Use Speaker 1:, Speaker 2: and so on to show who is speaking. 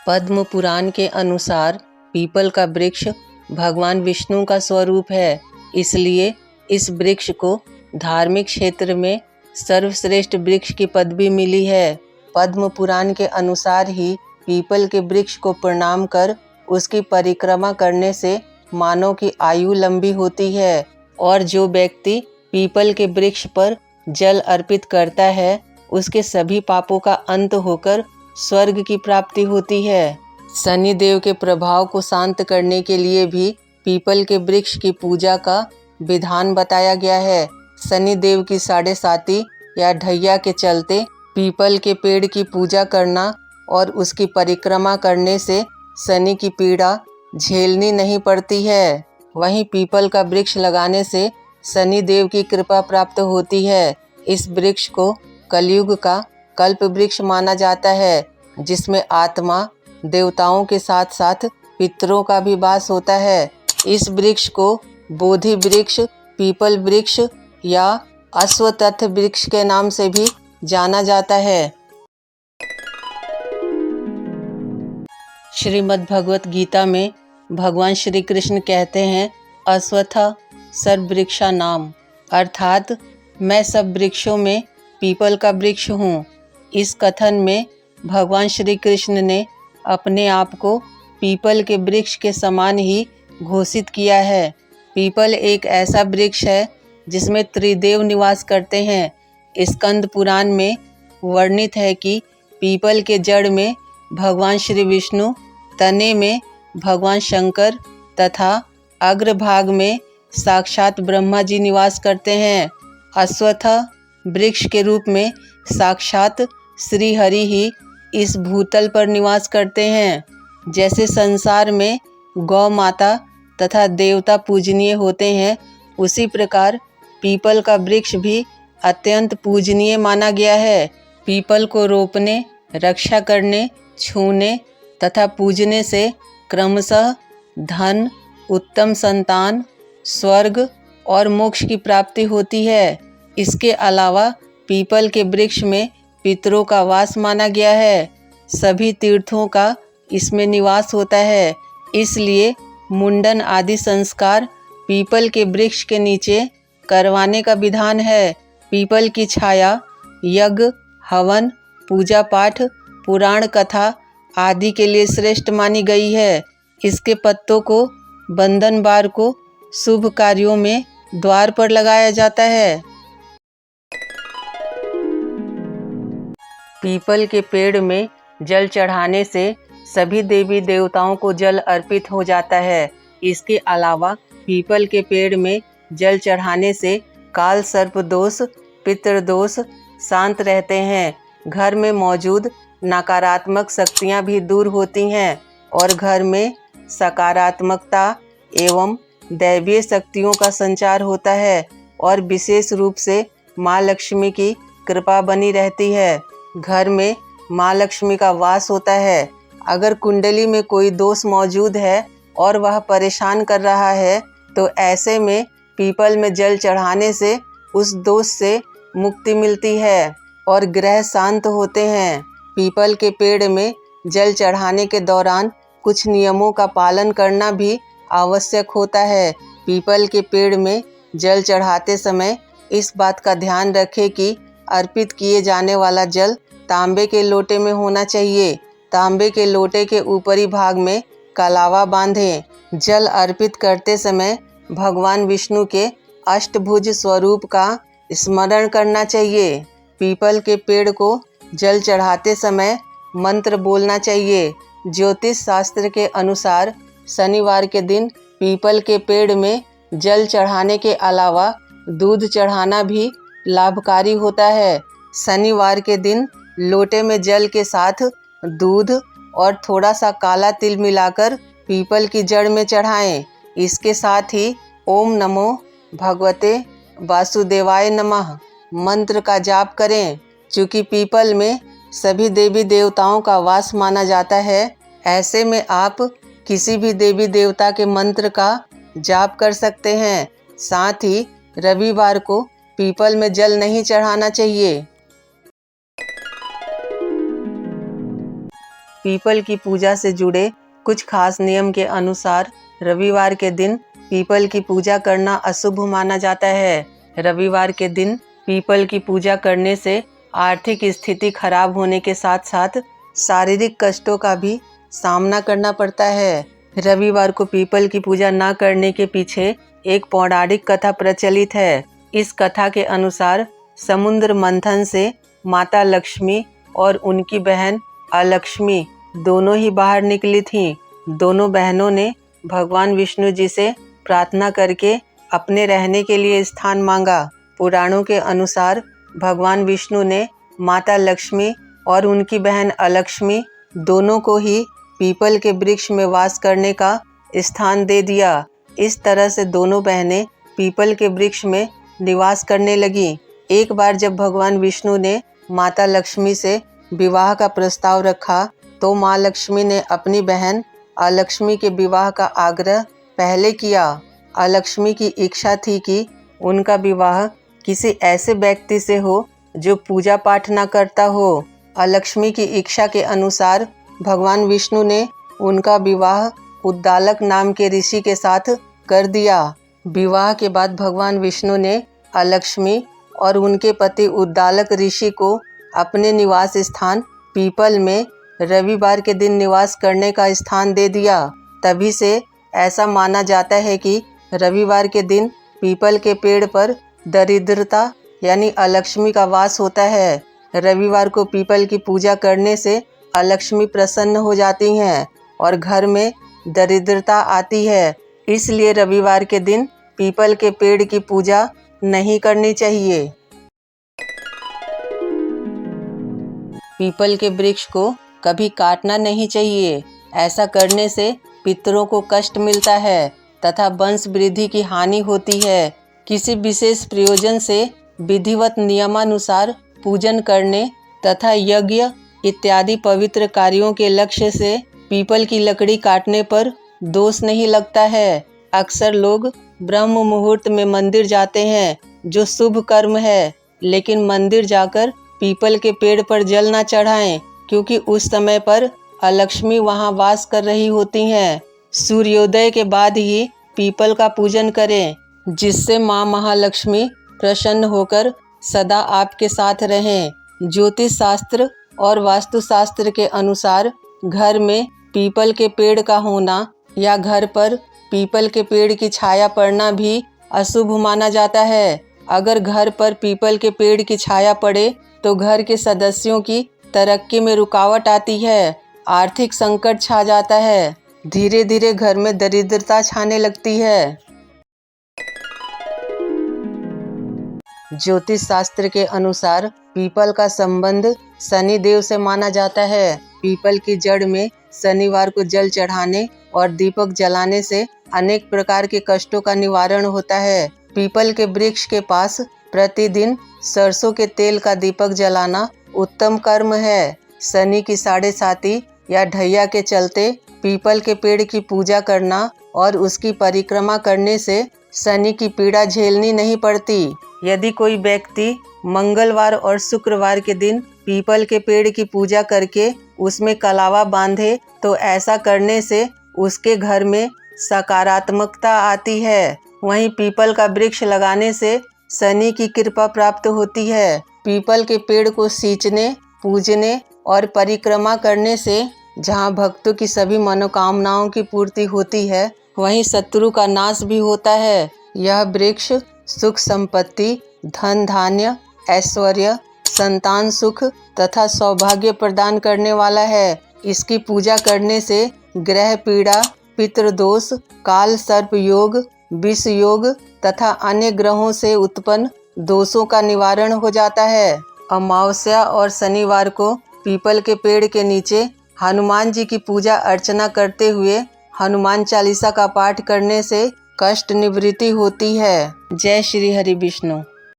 Speaker 1: पद्म पुराण के अनुसार पीपल का वृक्ष भगवान विष्णु का स्वरूप है, इसलिए इस वृक्ष को धार्मिक क्षेत्र में सर्वश्रेष्ठ वृक्ष की पदवी मिली है। पद्म पुराण के अनुसार ही पीपल के वृक्ष को प्रणाम कर उसकी परिक्रमा करने से मानव की आयु लंबी होती है, और जो व्यक्ति पीपल के वृक्ष पर जल अर्पित करता है उसके सभी पापों का अंत होकर स्वर्ग की प्राप्ति होती है। शनि देव के प्रभाव को शांत करने के लिए भी पीपल के वृक्ष की पूजा का विधान बताया गया है। शनि देव की 7.5 या ढैया के चलते पीपल के पेड़ की पूजा करना और उसकी परिक्रमा करने से शनि की पीड़ा झेलनी नहीं पड़ती है। वहीं पीपल का वृक्ष लगाने से शनि देव की कृपा प्राप्त होती है। इस वृक्ष को कलयुग का कल्प वृक्ष माना जाता है, जिसमें आत्मा देवताओं के साथ साथ पितरों का भी वास होता है। इस वृक्ष को बोधि वृक्ष, पीपल वृक्ष या अश्वत्थ वृक्ष के नाम से भी जाना जाता है। श्रीमद् भगवत गीता में भगवान श्री कृष्ण कहते हैं, अश्वत्थ सर्ववृक्षा नाम, अर्थात मैं सब वृक्षों में पीपल का वृक्ष हूँ। इस कथन में भगवान श्री कृष्ण ने अपने आप को पीपल के वृक्ष के समान ही घोषित किया है। पीपल एक ऐसा वृक्ष है जिसमें त्रिदेव निवास करते हैं। स्कंद पुराण में वर्णित है कि पीपल के जड़ में भगवान श्री विष्णु, तने में भगवान शंकर तथा अग्रभाग में साक्षात ब्रह्मा जी निवास करते हैं। अश्वत्थ वृक्ष के रूप में साक्षात श्री हरि ही इस भूतल पर निवास करते हैं। जैसे संसार में गौ माता तथा देवता पूजनीय होते हैं, उसी प्रकार पीपल का वृक्ष भी अत्यंत पूजनीय माना गया है। पीपल को रोपने, रक्षा करने, छूने तथा पूजने से क्रमशः धन, उत्तम संतान, स्वर्ग और मोक्ष की प्राप्ति होती है। इसके अलावा पीपल के वृक्ष में पितरों का वास माना गया है। सभी तीर्थों का इसमें निवास होता है, इसलिए मुंडन आदि संस्कार पीपल के वृक्ष के नीचे करवाने का विधान है। पीपल की छाया यज्ञ, हवन, पूजा पाठ, पुराण कथा आदि के लिए श्रेष्ठ मानी गई है। इसके पत्तों को बंधनवार को शुभ कार्यों में द्वार पर लगाया जाता है। पीपल के पेड़ में जल चढ़ाने से सभी देवी देवताओं को जल अर्पित हो जाता है। इसके अलावा पीपल के पेड़ में जल चढ़ाने से काल सर्प दोष, पितृदोष शांत रहते हैं। घर में मौजूद नकारात्मक शक्तियां भी दूर होती हैं और घर में सकारात्मकता एवं दैवीय शक्तियों का संचार होता है और विशेष रूप से माँ लक्ष्मी की कृपा बनी रहती है। घर में माँ लक्ष्मी का वास होता है। अगर कुंडली में कोई दोष मौजूद है और वह परेशान कर रहा है, तो ऐसे में पीपल में जल चढ़ाने से उस दोष से मुक्ति मिलती है और ग्रह शांत होते हैं। पीपल के पेड़ में जल चढ़ाने के दौरान कुछ नियमों का पालन करना भी आवश्यक होता है। पीपल के पेड़ में जल चढ़ाते समय इस बात का ध्यान रखें कि अर्पित किए जाने वाला जल तांबे के लोटे में होना चाहिए। तांबे के लोटे के ऊपरी भाग में कलावा बांधें। जल अर्पित करते समय भगवान विष्णु के अष्टभुज स्वरूप का स्मरण करना चाहिए। पीपल के पेड़ को जल चढ़ाते समय मंत्र बोलना चाहिए। ज्योतिष शास्त्र के अनुसार शनिवार के दिन पीपल के पेड़ में जल चढ़ाने के अलावा दूध चढ़ाना भी लाभकारी होता है। शनिवार के दिन लोटे में जल के साथ दूध और थोड़ा सा काला तिल मिलाकर पीपल की जड़ में चढ़ाएं। इसके साथ ही ओम नमो भगवते वासुदेवाय नमः मंत्र का जाप करें। चूँकि पीपल में सभी देवी देवताओं का वास माना जाता है, ऐसे में आप किसी भी देवी देवता के मंत्र का जाप कर सकते हैं। साथ ही रविवार को पीपल में जल नहीं चढ़ाना चाहिए। पीपल की पूजा से जुड़े कुछ खास नियम के अनुसार रविवार के दिन पीपल की पूजा करना अशुभ माना जाता है। रविवार के दिन पीपल की पूजा करने से आर्थिक स्थिति खराब होने के साथ साथ शारीरिक कष्टों का भी सामना करना पड़ता है। रविवार को पीपल की पूजा न करने के पीछे एक पौराणिक कथा प्रचलित है। इस कथा के अनुसार समुद्र मंथन से माता लक्ष्मी और उनकी बहन अलक्ष्मी दोनों ही बाहर निकली थीं। दोनों बहनों ने भगवान विष्णु जी से प्रार्थना करके अपने रहने के लिए स्थान मांगा। पुराणों के अनुसार भगवान विष्णु ने माता लक्ष्मी और उनकी बहन अलक्ष्मी दोनों को ही पीपल के वृक्ष में वास करने का स्थान दे दिया। इस तरह से दोनों बहनें पीपल के वृक्ष में निवास करने लगीं। एक बार जब भगवान विष्णु ने माता लक्ष्मी से विवाह का प्रस्ताव रखा तो माँ लक्ष्मी ने अपनी बहन अलक्ष्मी के विवाह का आग्रह पहले किया। अलक्ष्मी की इच्छा थी कि उनका विवाह किसी ऐसे व्यक्ति से हो जो पूजा पाठ न करता हो। अलक्ष्मी की इच्छा के अनुसार भगवान विष्णु ने उनका विवाह उद्दालक नाम के ऋषि के साथ कर दिया। विवाह के बाद भगवान विष्णु ने अलक्ष्मी और उनके पति उद्दालक ऋषि को अपने निवास स्थान पीपल में रविवार के दिन निवास करने का स्थान दे दिया। तभी से ऐसा माना जाता है कि रविवार के दिन पीपल के पेड़ पर दरिद्रता यानी अलक्ष्मी का वास होता है। रविवार को पीपल की पूजा करने से अलक्ष्मी प्रसन्न हो जाती हैं और घर में दरिद्रता आती है। इसलिए रविवार के दिन पीपल के पेड़ की पूजा नहीं करनी चाहिए। पीपल के वृक्ष को कभी काटना नहीं चाहिए। ऐसा करने से पितरों को कष्ट मिलता है तथा वंश वृद्धि की हानि होती है। किसी विशेष प्रयोजन से विधिवत नियमानुसार पूजन करने तथा यज्ञ इत्यादि पवित्र कार्यों के लक्ष्य से पीपल की लकड़ी काटने पर दोष नहीं लगता है। अक्सर लोग ब्रह्म मुहूर्त में मंदिर जाते हैं जो शुभ कर्म है, लेकिन मंदिर जाकर पीपल के पेड़ पर जल न चढ़ाएं क्योंकि उस समय पर अलक्ष्मी वहां वास कर रही होती हैं। सूर्योदय के बाद ही पीपल का पूजन करें जिससे माँ महालक्ष्मी प्रसन्न होकर सदा आपके साथ रहें। ज्योतिष शास्त्र और वास्तुशास्त्र के अनुसार घर में पीपल के पेड़ का होना या घर पर पीपल के पेड़ की छाया पड़ना भी अशुभ माना जाता है। अगर घर पर पीपल के पेड़ की छाया पड़े तो घर के सदस्यों की तरक्की में रुकावट आती है, आर्थिक संकट छा जाता है, धीरे धीरे घर में दरिद्रता छाने लगती है। ज्योतिष शास्त्र के अनुसार पीपल का संबंध शनि देव से माना जाता है। पीपल की जड़ में शनिवार को जल चढ़ाने और दीपक जलाने से अनेक प्रकार के कष्टों का निवारण होता है। पीपल के वृक्ष के पास प्रतिदिन सरसों के तेल का दीपक जलाना उत्तम कर्म है। शनि की 7.5 या ढैया के चलते पीपल के पेड़ की पूजा करना और उसकी परिक्रमा करने से शनि की पीड़ा झेलनी नहीं पड़ती। यदि कोई व्यक्ति मंगलवार और शुक्रवार के दिन पीपल के पेड़ की पूजा करके उसमें कलावा बांधे तो ऐसा करने से उसके घर में सकारात्मकता आती है। वहीं पीपल का वृक्ष लगाने से शनि की कृपा प्राप्त होती है। पीपल के पेड़ को सींचने, पूजने और परिक्रमा करने से जहां भक्तों की सभी मनोकामनाओं की पूर्ति होती है, वहीं शत्रु का नाश भी होता है। यह वृक्ष सुख संपत्ति, धन धान्य, ऐश्वर्य, संतान सुख तथा सौभाग्य प्रदान करने वाला है। इसकी पूजा करने से ग्रह पीड़ा, पितृदोष, काल सर्प योग, विष योग तथा अन्य ग्रहों से उत्पन्न दोषों का निवारण हो जाता है। अमावस्या और शनिवार को पीपल के पेड़ के नीचे हनुमान जी की पूजा अर्चना करते हुए हनुमान चालीसा का पाठ करने से कष्ट निवृत्ति होती है। जय श्री हरि विष्णु।